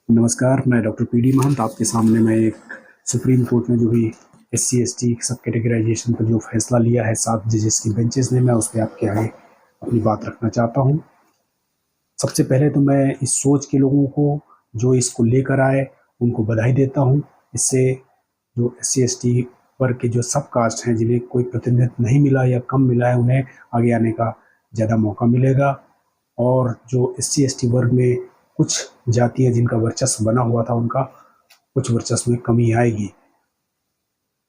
नमस्कार, मैं doctor P D महंत। आपके सामने मैं एक सुप्रीम कोर्ट में जो भी SC ST सब कैटेगराइजेशन पर जो फैसला लिया है 7 जजेस की बेंचेस ने, मैं उस पर आपके आगे अपनी बात रखना चाहता हूँ। सबसे पहले तो मैं इस सोच के लोगों को जो इसको लेकर आए उनको बधाई देता हूँ। इससे जो SC ST वर्ग के जो सब कास्ट हैं, जिन्हें कोई प्रतिनिधित्व नहीं मिला या कम मिला है, उन्हें आगे आने का ज़्यादा मौका मिलेगा। और जो SC ST वर्ग में कुछ जातियां जिनका वर्चस्व बना हुआ था, उनका कुछ वर्चस्व में कमी आएगी।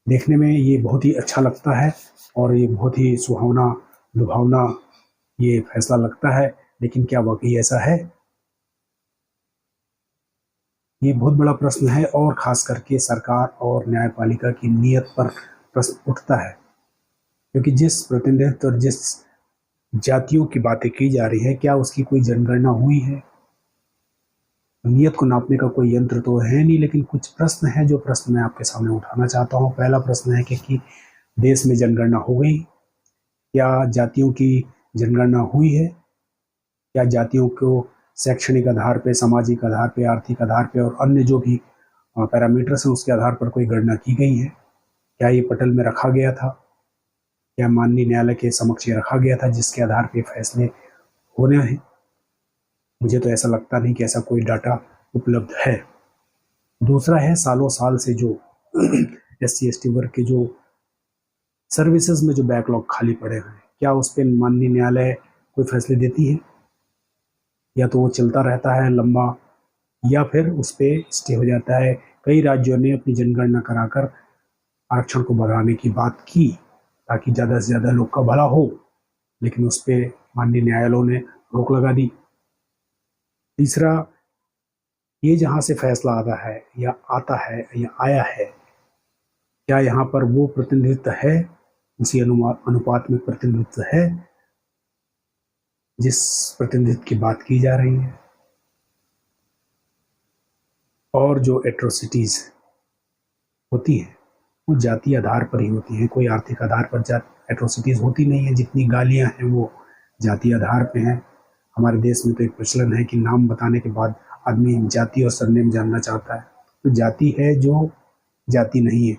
देखने में ये बहुत ही अच्छा लगता है और ये बहुत ही सुहावना लुभावना ये फैसला लगता है। लेकिन क्या वाकई ऐसा है? ये बहुत बड़ा प्रश्न है और खास करके सरकार और न्यायपालिका की नीयत पर प्रश्न उठता है, क्योंकि जिस प्रतिनिधित्व और जिस जातियों की बातें की जा रही है, क्या उसकी कोई जनगणना हुई है? नीयत को नापने का कोई यंत्र तो है नहीं, लेकिन कुछ प्रश्न है जो प्रश्न मैं आपके सामने उठाना चाहता हूँ। पहला प्रश्न है कि देश में जनगणना हो गई? क्या जातियों की जनगणना हुई है? क्या जातियों को शैक्षणिक आधार पे, सामाजिक आधार पे, आर्थिक आधार पे और अन्य जो भी पैरामीटर्स हैं उसके आधार पर कोई गणना की गई है? क्या ये पटल में रखा गया था? क्या माननीय न्यायालय के समक्ष ये रखा गया था जिसके आधार पर फैसले होने हैं? मुझे तो ऐसा लगता नहीं कि ऐसा कोई डाटा उपलब्ध है। दूसरा है, सालों साल से जो SC ST वर्ग के जो सर्विसेज में जो बैकलॉग खाली पड़े हैं, क्या उस पर माननीय न्यायालय कोई फैसले देती है? या तो वो चलता रहता है लंबा, या फिर उस पर स्टे हो जाता है। कई राज्यों ने अपनी जनगणना कराकर आरक्षण को बढ़ाने की बात की ताकि ज़्यादा से ज़्यादा लोग का भला हो, लेकिन उस पर माननीय न्यायालयों ने रोक लगा दी। तीसरा, ये जहाँ से फैसला आता है या आया है, क्या यहाँ पर वो प्रतिनिधित्व है, उसी अनुपात में प्रतिनिधित्व है जिस प्रतिनिधित्व की बात की जा रही है? और जो एट्रोसिटीज होती हैं वो जाति आधार पर ही होती हैं, कोई आर्थिक आधार पर एट्रोसिटीज होती नहीं है। जितनी गालियां हैं वो जाति आधार पे हैं। हमारे देश में तो एक प्रचलन है कि नाम बताने के बाद आदमी जाति और सरनेम जानना चाहता है, तो जाति है जो जाति नहीं है।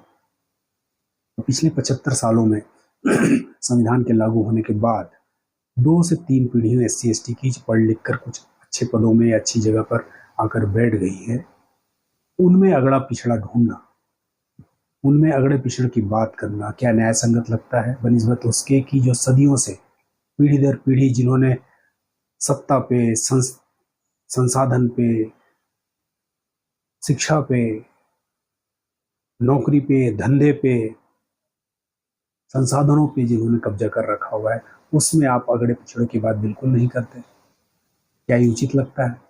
तो पिछले 75 सालों में संविधान के लागू होने के बाद 2 से 3 पीढ़ियां SC ST की पढ़ लिख कर कुछ अच्छे पदों में या अच्छी जगह पर आकर बैठ गई है। उनमें अगड़ा पिछड़ा ढूंढना, उनमें अगड़े पिछड़े की बात करना क्या न्याय संगत लगता है, बनिस्बत उसके की जो सदियों से पीढ़ी दर पीढ़ी जिन्होंने सत्ता पे, संसाधन पे, शिक्षा पे, नौकरी पे, धंधे पे, संसाधनों पे जिन्होंने कब्जा कर रखा हुआ है, उसमें आप अगड़े पिछड़े की बात बिल्कुल नहीं करते। क्या ये उचित लगता है?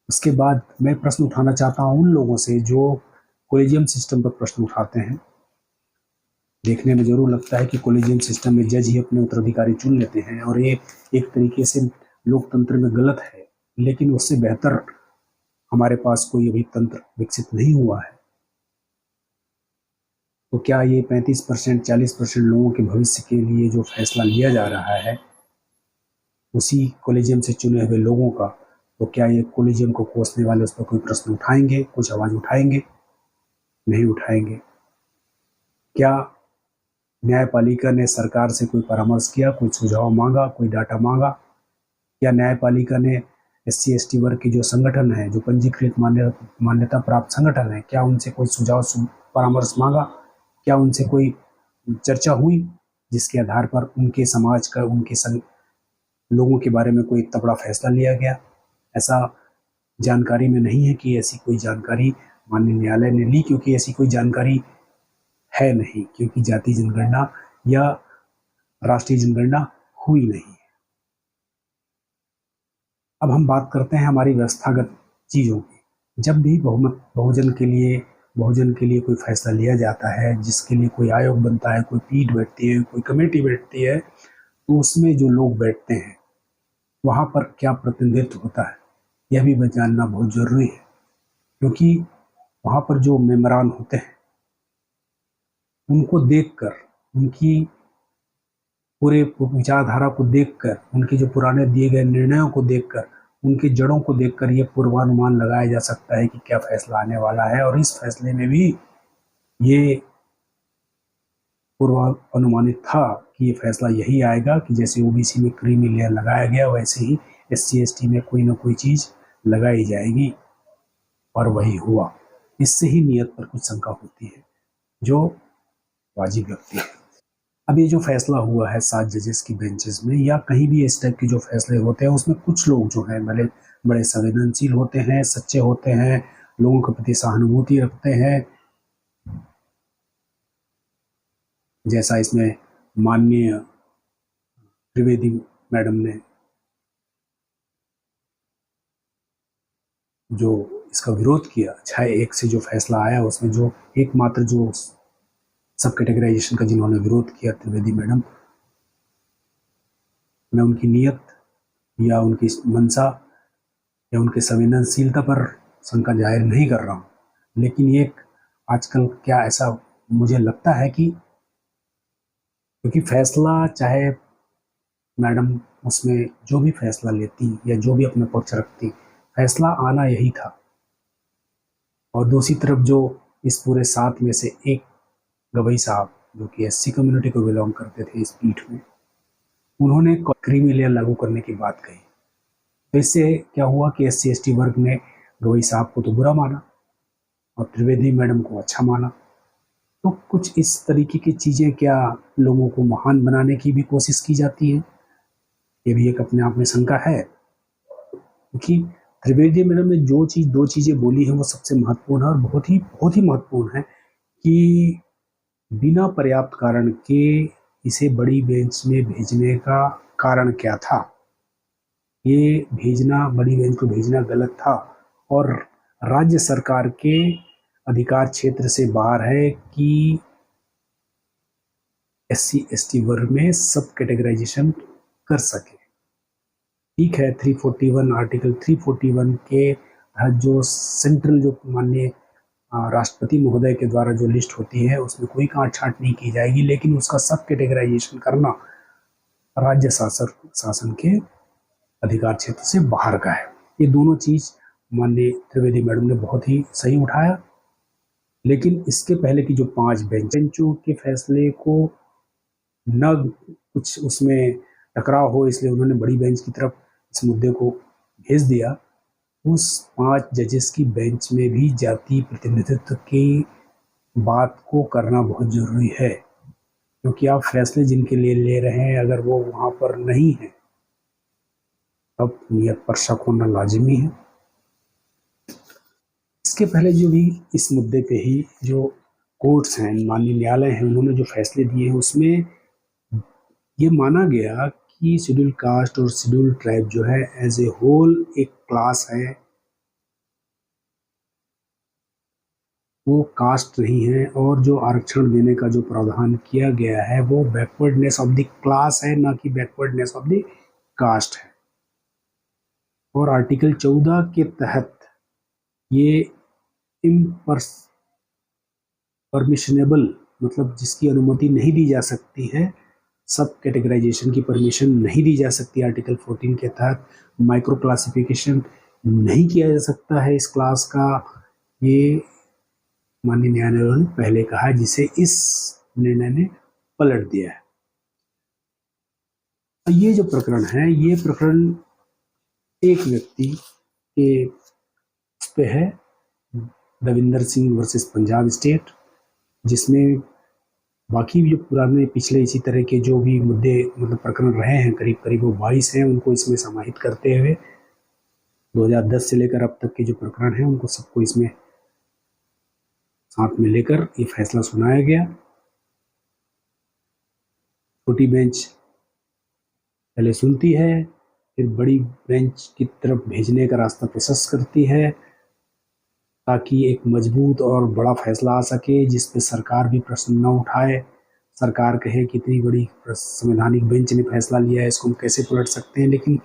उसके बाद मैं प्रश्न उठाना चाहता हूं उन लोगों से जो कोलेजियम सिस्टम पर प्रश्न उठाते हैं। देखने में जरूर लगता है कि कोलेजियम सिस्टम में जज ही अपने उत्तराधिकारी चुन लेते हैं और ये एक तरीके से लोकतंत्र में गलत है, लेकिन उससे बेहतर हमारे पास कोई अभी तंत्र विकसित नहीं हुआ है। तो क्या ये 35%, 40% लोगों के भविष्य के लिए जो फैसला लिया जा रहा है उसी कोलेजियम से चुने हुए लोगों का, तो क्या ये कोलेजियम को कोसने वाले उस पर कोई प्रश्न उठाएंगे, कुछ आवाज उठाएंगे? नहीं उठाएंगे। क्या न्यायपालिका ने सरकार से कोई परामर्श किया, कोई सुझाव मांगा, कोई डाटा मांगा? क्या न्यायपालिका ने SC ST वर्ग के जो संगठन है, जो पंजीकृत मान्यता प्राप्त संगठन है, क्या उनसे कोई सुझाव परामर्श मांगा? क्या उनसे कोई चर्चा हुई जिसके आधार पर उनके समाज का, उनके लोगों के बारे में कोई इतना बड़ा फैसला लिया गया? ऐसा जानकारी में नहीं है कि ऐसी कोई जानकारी माननीय न्यायालय ने ली, क्योंकि ऐसी कोई जानकारी है नहीं, क्योंकि जाति जनगणना या राष्ट्रीय जनगणना हुई नहीं। अब हम बात करते हैं हमारी व्यवस्थागत चीज़ों की। जब भी बहुजन के लिए कोई फैसला लिया जाता है, जिसके लिए कोई आयोग बनता है, कोई पीठ बैठती है, कोई कमेटी बैठती है, तो उसमें जो लोग बैठते हैं वहाँ पर क्या प्रतिनिधित्व होता है, यह भी जानना बहुत जरूरी है। क्योंकि वहाँ पर जो मेंबरान होते हैं उनको देखकर, उनकी पूरे विचारधारा को देखकर, उनके जो पुराने दिए गए निर्णयों को देखकर उनके जड़ों को देखकर ये पूर्वानुमान लगाया जा सकता है कि क्या फैसला आने वाला है। और इस फैसले में भी ये पूर्वानुमानित था कि ये फैसला यही आएगा कि जैसे ओबीसी में क्रीमी लेयर लगाया गया, वैसे ही एससी एसटी में कोई ना कोई चीज़ लगाई जाएगी, और वही हुआ। इससे ही नियत पर कुछ शंका होती है, जो वाजिब लगती है। अब ये जो फैसला हुआ है 7 जजेस की बेंचेस में, या कहीं भी इस टाइप के जो फैसले होते हैं, उसमें कुछ लोग जो हैं बड़े बड़े संवेदनशील होते हैं, सच्चे होते हैं, लोगों के प्रति सहानुभूति रखते हैं। जैसा इसमें माननीय त्रिवेदी मैडम ने जो इसका विरोध किया, 6-1 से जो फैसला आया, उसमें जो एकमात्र जो सब कैटेगराइजेशन का जिन्होंने विरोध किया, त्रिवेदी मैडम, मैं उनकी नियत या उनकी मंशा या उनके संवेदनशीलता पर शंका जाहिर नहीं कर रहा हूँ, लेकिन ये आजकल क्या ऐसा मुझे लगता है कि क्योंकि फैसला चाहे मैडम उसमें जो भी फैसला लेती या जो भी अपना पक्ष रखती, फैसला आना यही था। और दूसरी तरफ जो इस पूरे 7 में से एक गवई साहब, जो कि एससी कम्युनिटी को बिलोंग करते थे इस पीठ में, उन्होंने क्रीमी लेयर लागू करने की बात कही। तो इससे क्या हुआ कि एससी एसटी वर्ग ने गवई साहब को तो बुरा माना और त्रिवेदी मैडम को अच्छा माना। तो कुछ इस तरीके की चीज़ें क्या लोगों को महान बनाने की भी कोशिश की जाती है, ये भी एक अपने आप में शंका है। क्योंकि त्रिवेदी मैडम ने जो चीज़ 2 चीज़ें बोली हैं वो सबसे महत्वपूर्ण है और बहुत ही महत्वपूर्ण है कि बिना पर्याप्त कारण के इसे बड़ी बेंच में भेजने का कारण क्या था। ये भेजना, बड़ी बेंच को भेजना गलत था और राज्य सरकार के अधिकार क्षेत्र से बाहर है कि एससी एसटी वर्ग में सब कैटेगराइजेशन कर सके। ठीक है, 341 आर्टिकल 341 के तहत जो सेंट्रल जो माननीय राष्ट्रपति महोदय के द्वारा जो लिस्ट होती है उसमें कोई काट छांट नहीं की जाएगी, लेकिन उसका सब कैटेगराइजेशन करना राज्य शासन के अधिकार क्षेत्र से बाहर का है। ये दोनों चीज़ माननीय त्रिवेदी मैडम ने बहुत ही सही उठाया। लेकिन इसके पहले की जो 5 बेंचों के फैसले को न कुछ उसमें टकराव हो, इसलिए उन्होंने बड़ी बेंच की तरफ इस मुद्दे को भेज दिया। उस 5 जजेस की बेंच में भी जातीय प्रतिनिधित्व की बात को करना बहुत ज़रूरी है, क्योंकि आप फैसले जिनके लिए ले रहे हैं अगर वो वहाँ पर नहीं है तब नियत पर शक होना लाजिमी है। इसके पहले जो भी इस मुद्दे पे ही जो कोर्ट्स हैं, माननीय न्यायालय हैं, उन्होंने जो फैसले दिए हैं उसमें ये माना गया कि शेड्यूल कास्ट और शेड्यूल ट्राइब जो है एज ए होल एक क्लास है, वो कास्ट नहीं है। और जो आरक्षण देने का जो प्रावधान किया गया है वो बैकवर्डनेस ऑफ द क्लास है, ना कि बैकवर्डनेस ऑफ द कास्ट है। और आर्टिकल 14 के तहत ये परमिशनेबल, मतलब जिसकी अनुमति नहीं दी जा सकती है, सब कैटेगराइजेशन की परमिशन नहीं दी जा सकती। आर्टिकल 14 के तहत माइक्रो क्लासिफिकेशन नहीं किया जा सकता है इस क्लास का, ये माननीय न्यायालय ने पहले कहा है, जिसे इस निर्णय ने पलट दिया है। ये जो प्रकरण है, ये प्रकरण एक व्यक्ति के पे है, दविंदर सिंह वर्सेस पंजाब स्टेट, जिसमें बाकी जो पुराने पिछले इसी तरह के जो भी मुद्दे मतलब प्रकरण रहे हैं, करीब करीब वो 22 हैं, उनको इसमें समाहित करते हुए 2010 से लेकर अब तक के जो प्रकरण हैं उनको सबको इसमें साथ में लेकर ये फैसला सुनाया गया। छोटी बेंच पहले सुनती है, फिर बड़ी बेंच की तरफ भेजने का रास्ता प्रशस्त करती है, ताकि एक मजबूत और बड़ा फैसला आ सके जिस पे सरकार भी प्रश्न न उठाए। सरकार कहे कि इतनी बड़ी संवैधानिक बेंच ने फैसला लिया है, इसको हम कैसे पलट सकते हैं। लेकिन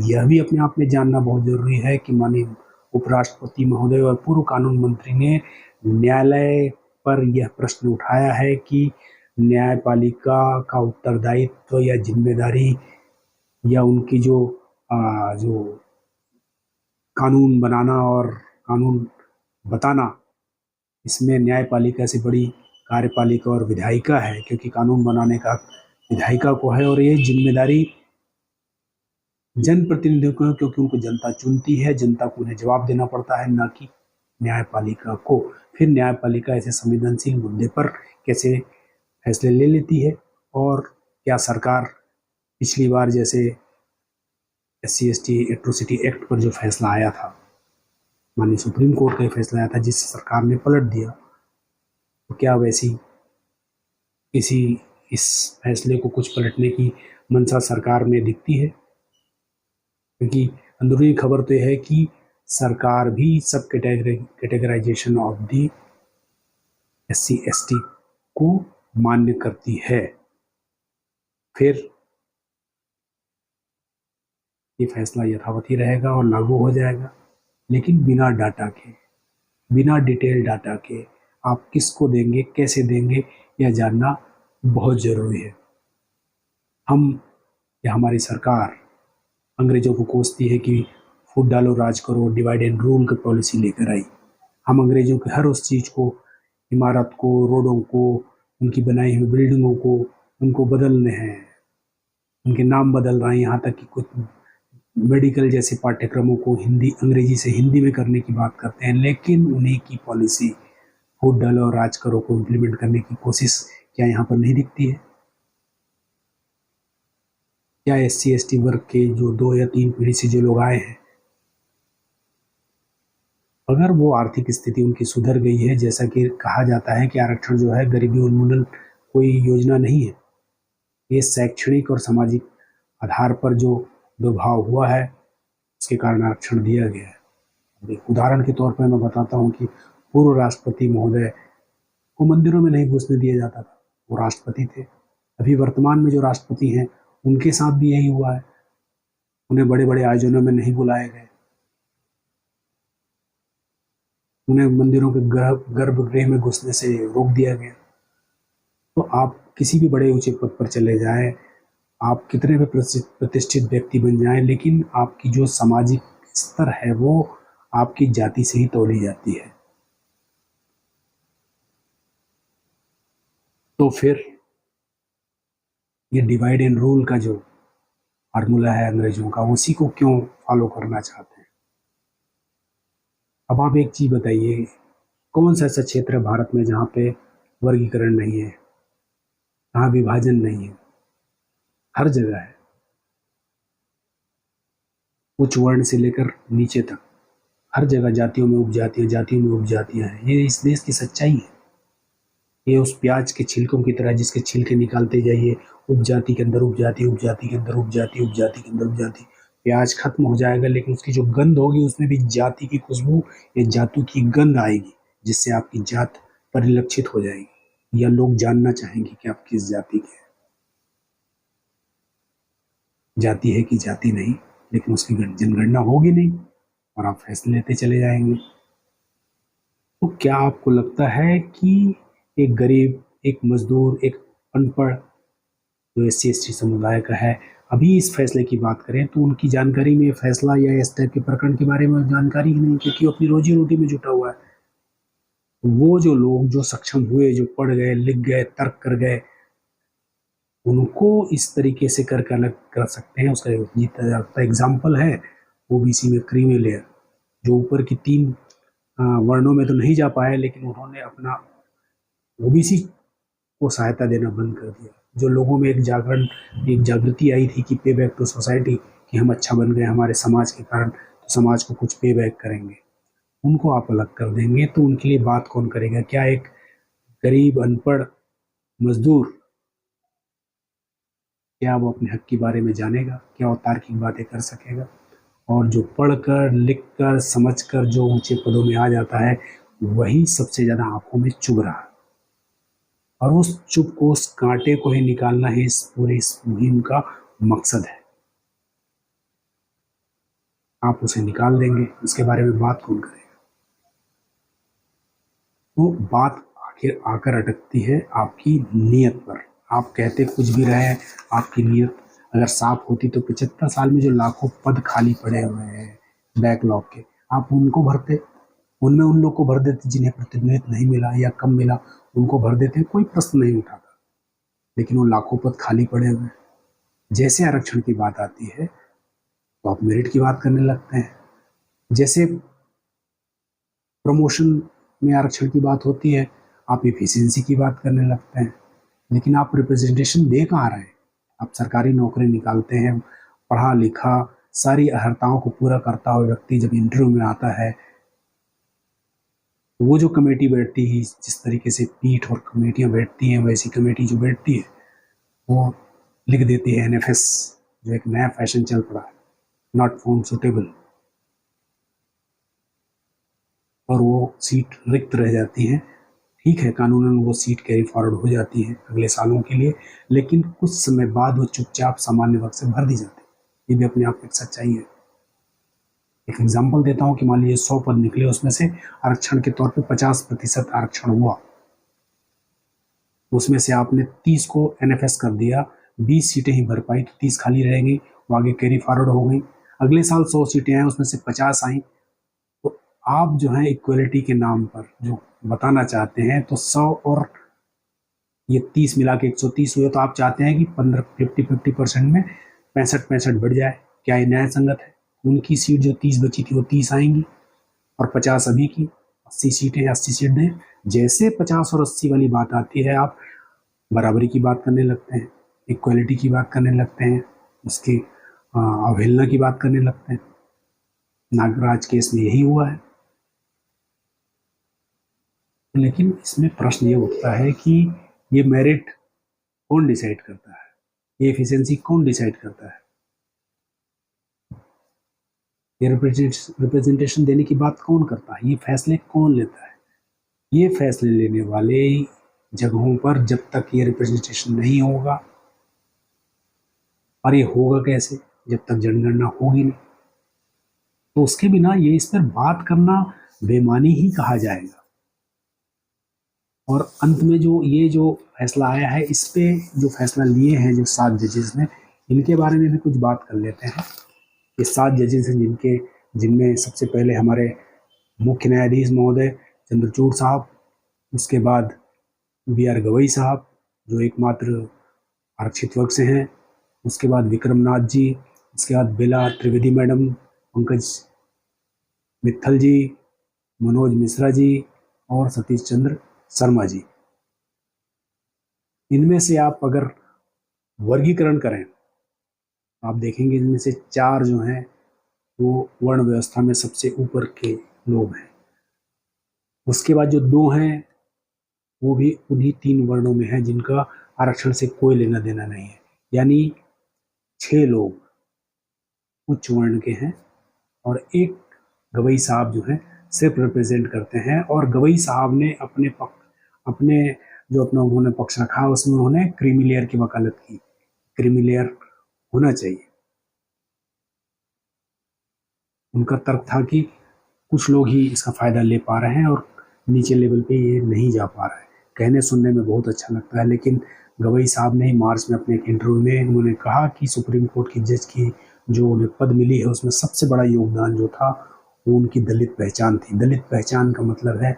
यह भी अपने आप में जानना बहुत ज़रूरी है कि माननीय उपराष्ट्रपति महोदय और पूर्व कानून मंत्री ने न्यायालय पर यह प्रश्न उठाया है कि न्यायपालिका का उत्तरदायित्व या जिम्मेदारी या उनकी जो कानून बनाना और कानून बताना, इसमें न्यायपालिका से बड़ी कार्यपालिका और विधायिका है, क्योंकि कानून बनाने का विधायिका को है और ये जिम्मेदारी जनप्रतिनिधियों को है, क्योंकि उनको जनता चुनती है, जनता को उन्हें जवाब देना पड़ता है, ना कि न्यायपालिका को। फिर न्यायपालिका ऐसे संवेदनशील मुद्दे पर कैसे फैसले ले लेती है, और क्या सरकार पिछली बार जैसे SC/ST एट्रोसिटी एक्ट पर जो फैसला आया था, माननीय सुप्रीम कोर्ट का फैसला आया था जिसे सरकार ने पलट दिया, तो क्या वैसी किसी इस फैसले को कुछ पलटने की मंशा सरकार में दिखती है? क्योंकि अंदरूनी खबर तो यह है कि सरकार भी सब कैटेगराइजेशन ऑफ दी SC/ST को मान्य करती है। फिर ये फैसला यथावत ही रहेगा और लागू हो जाएगा, लेकिन बिना डाटा के, बिना डिटेल डाटा के आप किसको देंगे, कैसे देंगे, यह जानना बहुत ज़रूरी है। हम या हमारी सरकार अंग्रेजों को कोसती है कि फूट डालो राज करो, डिवाइड एंड रूल की पॉलिसी लेकर आई। हम अंग्रेजों के हर उस चीज़ को, इमारत को, रोडों को, उनकी बनाई हुई बिल्डिंगों को, उनको बदलने हैं, उनके नाम बदल रहे हैं, यहाँ तक कि कुछ मेडिकल जैसे पाठ्यक्रमों को अंग्रेजी से हिंदी में करने की बात करते हैं, लेकिन उन्हीं की पॉलिसी फूट डालो और राज करो को इम्प्लीमेंट करने की कोशिश क्या यहाँ पर नहीं दिखती है? क्या SC/ST वर्ग के जो 2 या 3 पीढ़ी से जो लोग आए हैं, अगर वो आर्थिक स्थिति उनकी सुधर गई है, जैसा कि कहा जाता है कि आरक्षण जो है गरीबी उन्मूलन कोई योजना नहीं है, ये शैक्षणिक और सामाजिक आधार पर जो दुर्भाव हुआ है उसके कारण आरक्षण दिया गया है। एक उदाहरण के तौर पर मैं बताता हूँ कि पूर्व राष्ट्रपति महोदय को मंदिरों में नहीं घुसने दिया जाता था, वो राष्ट्रपति थे। अभी वर्तमान में जो राष्ट्रपति हैं उनके साथ भी यही हुआ है, उन्हें बड़े बड़े आयोजनों में नहीं बुलाए गए, उन्हें मंदिरों के गर्भगृह में घुसने से रोक दिया गया। तो आप किसी भी बड़े ऊंचे पद पर चले जाएं, आप कितने भी प्रतिष्ठित व्यक्ति बन जाएं, लेकिन आपकी जो सामाजिक स्तर है वो आपकी जाति से ही तोली जाती है। तो फिर ये डिवाइड एंड रूल का जो फार्मूला है अंग्रेजों का, उसी को क्यों फॉलो करना चाहते हैं? अब आप एक चीज बताइए, कौन सा ऐसा क्षेत्र है भारत में जहाँ पे वर्गीकरण नहीं है, जहाँ विभाजन नहीं है? हर जगह है, उच्च वर्ण से लेकर नीचे तक, हर जगह जातियों में उपजातियां, जातियों में उपजातियां हैं। ये इस देश की सच्चाई है। ये उस प्याज के छिलकों की तरह, जिसके छिलके निकालते जाइए, उपजाति के अंदर उपजाति, उपजाति के अंदर उपजाति, उपजाति के अंदर उपजाति, प्याज खत्म हो जाएगा, लेकिन उसकी जो गंध होगी उसमें भी जाति की खुशबू या जातु की गंध आएगी, जिससे आपकी जात परिलक्षित हो जाएगी या लोग जानना चाहेंगे कि आप किस जाति के हैं। जाति है कि जाति नहीं, लेकिन उसकी जनगणना होगी नहीं और आप फैसले लेते चले जाएंगे। तो क्या आपको लगता है कि एक गरीब, एक मजदूर, एक अनपढ़ जो SC/ST समुदाय का है, अभी इस फैसले की बात करें तो उनकी जानकारी में फैसला या इस टाइप के प्रकरण के बारे में जानकारी ही नहीं, क्योंकि अपनी रोजी रोटी में जुटा हुआ है। वो जो लोग जो सक्षम हुए, जो पढ़ गए, लिख गए, तर्क कर गए, उनको इस तरीके से करके अलग कर सकते हैं। उसका जीता जाता एग्जाम्पल है OBC में क्रीमी लेयर, जो ऊपर की 3 वर्णों में तो नहीं जा पाए, लेकिन उन्होंने अपना OBC को सहायता देना बंद कर दिया। जो लोगों में एक जागृति आई थी कि पे बैक टू सोसाइटी, कि हम अच्छा बन गए हमारे समाज के कारण, तो समाज को कुछ पे बैक करेंगे, उनको आप अलग कर देंगे तो उनके लिए बात कौन करेगा? क्या एक गरीब अनपढ़ मजदूर, क्या वो अपने हक के बारे में जानेगा? क्या वो तार्किक बातें कर सकेगा? और जो पढ़कर, लिखकर, समझकर जो ऊंचे पदों में आ जाता है, वही सबसे ज़्यादा आंखों में चुभ रहा है। और उस चुप को, उस कांटे को ही निकालना ही इस पूरी मुहिम का मकसद है। आप उसे निकाल देंगे, उसके बारे में बात कौन करेगा? तो बात आखिर आकर अटकती है आपकी नीयत पर। आप कहते कुछ भी रहे, आपकी नीयत अगर साफ होती तो 75 साल में जो लाखों पद खाली पड़े हुए हैं, बैकलॉग के, आप उनको भरते, उनमें उन लोग को भर देते जिन्हें प्रतिनिधित्व नहीं मिला या कम मिला, उनको भर देते, कोई प्रश्न नहीं उठाता। लेकिन वो लाखों पद खाली पड़े हुए। जैसे आरक्षण की बात आती है तो आप मेरिट की बात करने लगते हैं, जैसे प्रमोशन में आरक्षण की बात होती है आप एफिशिएंसी की बात करने लगते हैं। लेकिन आप रिप्रेजेंटेशन दे कहाँ रहे हैं? आप सरकारी नौकरी निकालते हैं, पढ़ा लिखा सारी अर्हताओं को पूरा करता हुआ व्यक्ति जब इंटरव्यू में आता है, वो जो कमेटी बैठती है, जिस तरीके से पीठ और कमेटियां बैठती हैं, वैसी कमेटी जो बैठती है वो लिख देती है एनएफएस, जो एक नया फैशन चल पड़ा है, नॉट फाउंड सुटेबल, और वो सीट रिक्त रह जाती है। ठीक है, कानूनन वो सीट कैरी फॉरवर्ड हो जाती है अगले सालों के लिए, लेकिन कुछ समय बाद वो चुपचाप सामान्य वर्ग से भर दी जाती है। ये भी अपने आप में एक सच्चाई है। एक एग्जाम्पल देता हूँ कि मान लीजिए 100 पद निकले, उसमें से आरक्षण के तौर पे 50% आरक्षण हुआ, उसमें से आपने 30 को एनएफएस कर दिया, 20 सीटें ही भर पाई तो 30 खाली रह गई, वो आगे कैरी फॉरवर्ड हो गई। अगले साल 100 सीटें आई, उसमें से 50 आई, तो आप जो है इक्वलिटी के नाम पर जो बताना चाहते हैं, तो 100 और ये 30 मिला के 130 हुए, तो आप चाहते हैं कि 50% में 65 बढ़ जाए। क्या ये न्याय संगत है? उनकी सीट जो 30 बची थी वो 30 आएंगी और 50 अभी की, 80 सीटें 80 सीट दें। जैसे 50 और 80 वाली बात आती है, आप बराबरी की बात करने लगते हैं, इक्वलिटी की बात करने लगते हैं, उसकी अवहेलना की बात करने लगते हैं। नागराज केस में यही हुआ है। लेकिन इसमें प्रश्न ये उठता है कि ये मेरिट कौन डिसाइड करता है, ये एफिशिएंसी कौन डिसाइड करता है, ये रिप्रेजेंटेशन देने की बात कौन करता है, ये फैसले कौन लेता है? ये फैसले लेने वाले जगहों पर जब तक ये रिप्रेजेंटेशन नहीं होगा, और ये होगा कैसे जब तक जनगणना होगी नहीं, तो उसके बिना ये इस पर बात करना बेमानी ही कहा जाएगा। और अंत में जो फैसला आया है, इस पे जो फैसला लिए हैं जो 7 जजेस ने, इनके बारे में भी कुछ बात कर लेते हैं। ये 7 जजेस हैं जिनमें सबसे पहले हमारे मुख्य न्यायाधीश महोदय चंद्रचूड़ साहब, उसके बाद BR गवई साहब जो एकमात्र आरक्षित वर्ग से हैं, उसके बाद विक्रमनाथ जी, उसके बाद बेला त्रिवेदी मैडम, पंकज मित्तल जी, मनोज मिश्रा जी और सतीश चंद्र शर्मा जी। इनमें से आप अगर वर्गीकरण करें, आप देखेंगे इनमें से 4 जो हैं वो वर्ण व्यवस्था में सबसे ऊपर के लोग हैं। उसके बाद जो 2 हैं वो भी उन्हीं 3 वर्णों में हैं जिनका आरक्षण से कोई लेना देना नहीं है, यानी 6 लोग उच्च वर्ण के हैं और एक गवई साहब जो हैं सिर्फ रिप्रेजेंट करते हैं। और गवई साहब ने उन्होंने पक्ष रखा, उसमें उन्होंने क्रीमी लेयर की वकालत की, क्रीमी लेयर होना चाहिए। उनका तर्क था कि कुछ लोग ही इसका फायदा ले पा रहे हैं और नीचे लेवल पे ये नहीं जा पा रहा है। कहने सुनने में बहुत अच्छा लगता है, लेकिन गवई साहब ने ही मार्च में अपने एक इंटरव्यू में उन्होंने कहा कि सुप्रीम कोर्ट की जज की जो उन्हें पद मिली है, उसमें सबसे बड़ा योगदान जो था वो उनकी दलित पहचान थी। दलित पहचान का मतलब है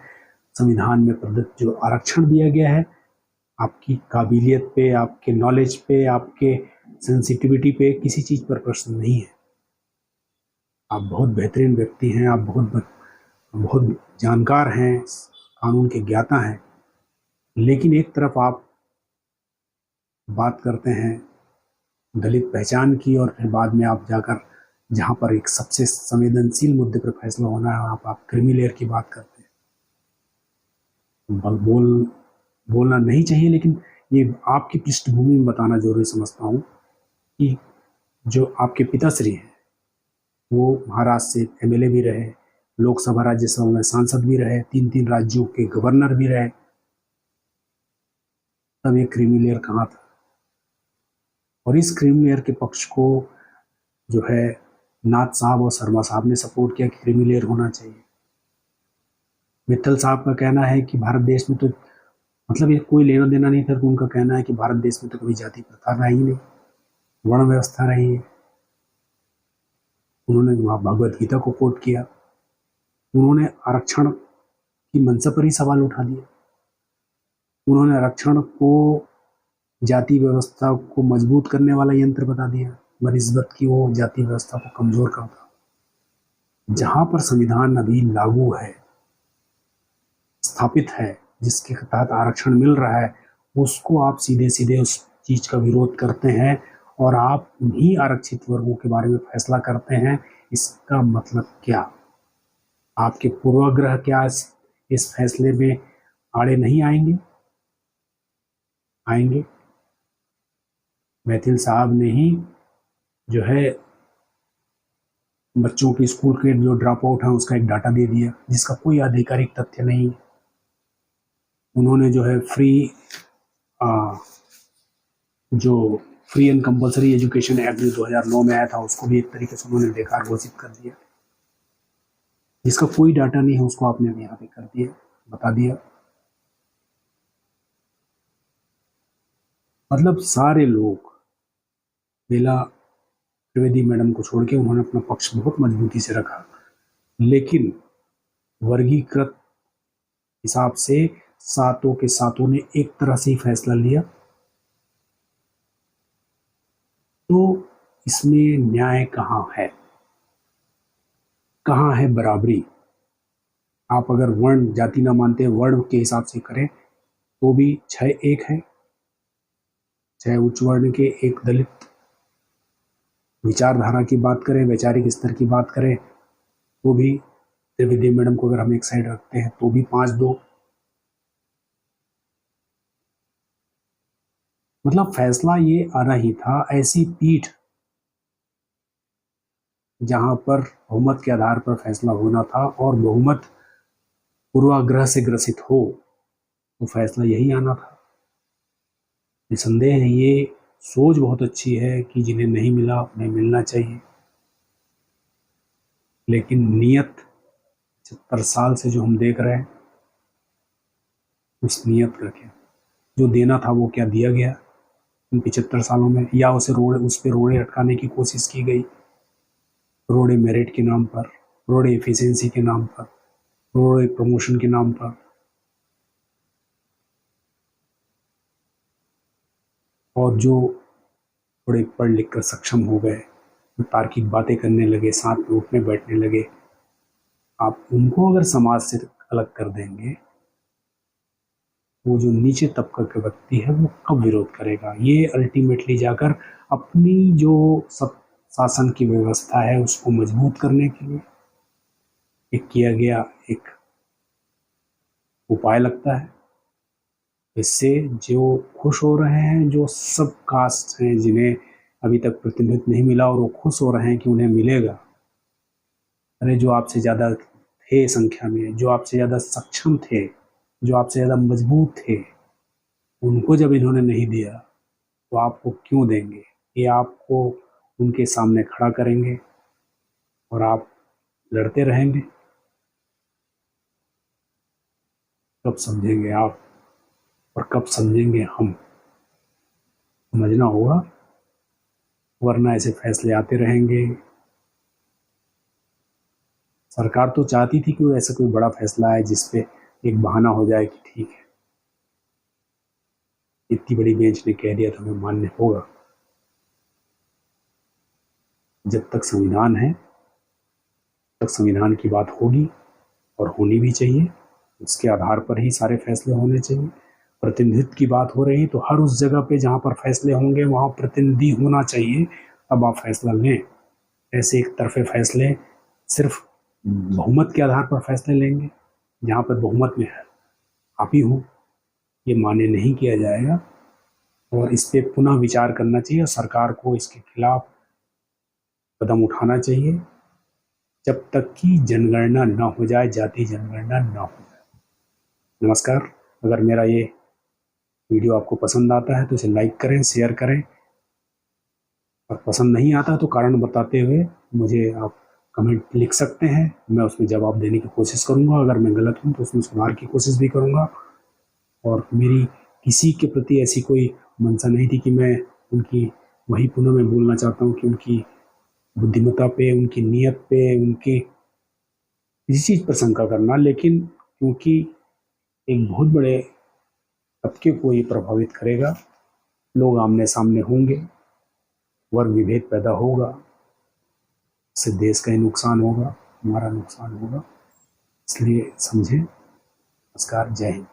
संविधान में प्रदत्त जो आरक्षण दिया गया है, आपकी काबिलियत पे, आपके नॉलेज पे, आपके सेंसिटिविटी पे किसी चीज़ पर प्रश्न नहीं है। आप बहुत बेहतरीन व्यक्ति हैं, आप बहुत जानकार हैं, कानून के ज्ञाता हैं, लेकिन एक तरफ आप बात करते हैं दलित पहचान की और फिर बाद में आप जाकर जहां पर एक सबसे संवेदनशील मुद्दे पर फैसला होना है, आप क्रीमी लेयर की बात करते हैं। बोलना नहीं चाहिए, लेकिन ये आपकी पृष्ठभूमि में बताना जरूरी समझता हूँ कि जो आपके पिताश्री हैं वो महाराष्ट्र से MLA भी रहे, लोकसभा राज्यसभा में सांसद भी रहे, 3 राज्यों के गवर्नर भी रहे, तब ये क्रीमी लेयर कहाँ था? और इस क्रीमी लेयर के पक्ष को जो है नाथ साहब और शर्मा साहब ने सपोर्ट किया कि क्रीमी लेयर होना चाहिए। मित्तल साहब का कहना है कि भारत देश में तो मतलब ये कोई लेना देना नहीं था, तो उनका कहना है कि भारत देश में तो कभी जाति प्रथा रही नहीं, वर्ण व्यवस्था रही है। उन्होंने वहाँ भगवत गीता को कोट किया, उन्होंने आरक्षण की मंशा पर ही सवाल उठा दिया, उन्होंने आरक्षण को जाति व्यवस्था को मजबूत करने वाला यंत्र बता दिया, बनिस्बत की वो जाति व्यवस्था को कमजोर करता। जहां पर संविधान अभी लागू है, स्थापित है, जिसके तहत आरक्षण मिल रहा है, उसको आप सीधे सीधे उस चीज का विरोध करते हैं और आप उन्हीं आरक्षित वर्गों के बारे में फैसला करते हैं। इसका मतलब क्या? आपके पूर्वाग्रह क्या इस फैसले में आड़े नहीं आएंगे? आएंगे। मैथिल साहब ने ही जो है बच्चों की स्कूल के जो ड्रॉप आउट है उसका एक डाटा दे दिया, जिसका कोई आधिकारिक तथ्य नहीं। उन्होंने जो है जो free and compulsory education act 2009 में आया था, उसको भी एक तरीके से उन्होंने बेकार घोषित कर दिया, जिसका कोई डाटा नहीं है, उसको आपने अभी यहाँ पे कर दिया, बता दिया। मतलब सारे लोग बेला त्रिवेदी मैडम को छोड़ के उन्होंने अपना पक्ष बहुत मजबूती से रखा, लेकिन वर्गीकृत हिसाब से सातों के सातों ने एक तरह से ही फैसला लिया। तो इसमें न्याय कहाँ है? कहाँ है बराबरी? आप अगर वर्ण जाति ना मानते, वर्ण के हिसाब से करें तो भी 6-1 है, चाहे उच्च वर्ण के एक दलित, विचारधारा की बात करें, वैचारिक स्तर की बात करें तो भी त्रिवेदी मैडम को अगर हम एक साइड रखते हैं तो भी 5-2। मतलब फैसला ये आना ही था। ऐसी पीठ जहां पर बहुमत के आधार पर फैसला होना था और बहुमत पूर्वाग्रह से ग्रसित हो, तो फैसला यही आना था। निसंदेह है ये सोच बहुत अच्छी है कि जिन्हें नहीं मिला उन्हें मिलना चाहिए, लेकिन नियत 75 साल से जो हम देख रहे हैं, उस नियत का क्या? जो देना था वो क्या दिया गया इन 75 सालों में? या उस पर रोड़े अटकाने की कोशिश की गई, रोड़े मेरिट के नाम पर, रोड़े एफिशिएंसी के नाम पर, रोड़े प्रमोशन के नाम पर। और जो थोड़े पढ़ लिख कर सक्षम हो गए, जो तार्किक बातें करने लगे, साथ में उठने बैठने लगे, आप उनको अगर समाज से अलग कर देंगे, वो जो नीचे तबका के व्यक्ति है वो कब विरोध करेगा? ये अल्टीमेटली जाकर अपनी जो सब शासन की व्यवस्था है उसको मजबूत करने के लिए एक किया गया एक उपाय लगता है। इससे जो खुश हो रहे हैं, जो सब कास्ट हैं जिन्हें अभी तक प्रतिनिधित्व नहीं मिला और वो खुश हो रहे हैं कि उन्हें मिलेगा, अरे जो आपसे ज़्यादा थे संख्या में, जो आपसे ज़्यादा सक्षम थे, जो आपसे ज़्यादा मजबूत थे, उनको जब इन्होंने नहीं दिया तो आपको क्यों देंगे? ये आपको उनके सामने खड़ा करेंगे और आप लड़ते रहेंगे। कब समझेंगे आप और कब समझेंगे हम? समझना होगा, वरना ऐसे फैसले आते रहेंगे। सरकार तो चाहती थी कि ऐसा कोई बड़ा फैसला आए जिसपे एक बहाना हो जाए कि ठीक है, इतनी बड़ी बेंच ने कह दिया तो हमें मान्य होगा। जब तक संविधान है तब संविधान की बात होगी और होनी भी चाहिए, उसके आधार पर ही सारे फैसले होने चाहिए। प्रतिनिधित्व की बात हो रही तो हर उस जगह पे जहाँ पर फैसले होंगे वहाँ प्रतिनिधि होना चाहिए, तब आप फैसला लें। ऐसे एक तरफे फैसले सिर्फ बहुमत के आधार पर फैसले लेंगे, जहाँ पर बहुमत में है आप ही हो, ये मान्य नहीं किया जाएगा। और इस पर पुनः विचार करना चाहिए और सरकार को इसके खिलाफ कदम उठाना चाहिए जब तक कि जनगणना न हो जाए, जाति जनगणना न हो जाए। नमस्कार। अगर मेरा ये वीडियो आपको पसंद आता है तो इसे लाइक करें, शेयर करें, और पसंद नहीं आता तो कारण बताते हुए मुझे आप कमेंट लिख सकते हैं, मैं उसमें जवाब देने की कोशिश करूंगा। अगर मैं गलत हूं तो उसमें सुधार की कोशिश भी करूंगा। और मेरी किसी के प्रति ऐसी कोई मंशा नहीं थी कि मैं उनकी, वही पुनः मैं बोलना चाहता हूं कि उनकी बुद्धिमत्ता पे, उनकी नीयत पे, उनके किसी चीज़ पर शंका करना, लेकिन क्योंकि एक बहुत बड़े तबके को ये प्रभावित करेगा, लोग आमने सामने होंगे, वर्ग विभेद पैदा होगा, इससे देश का ही नुकसान होगा, हमारा नुकसान होगा। इसलिए समझें। नमस्कार, जय हिंद।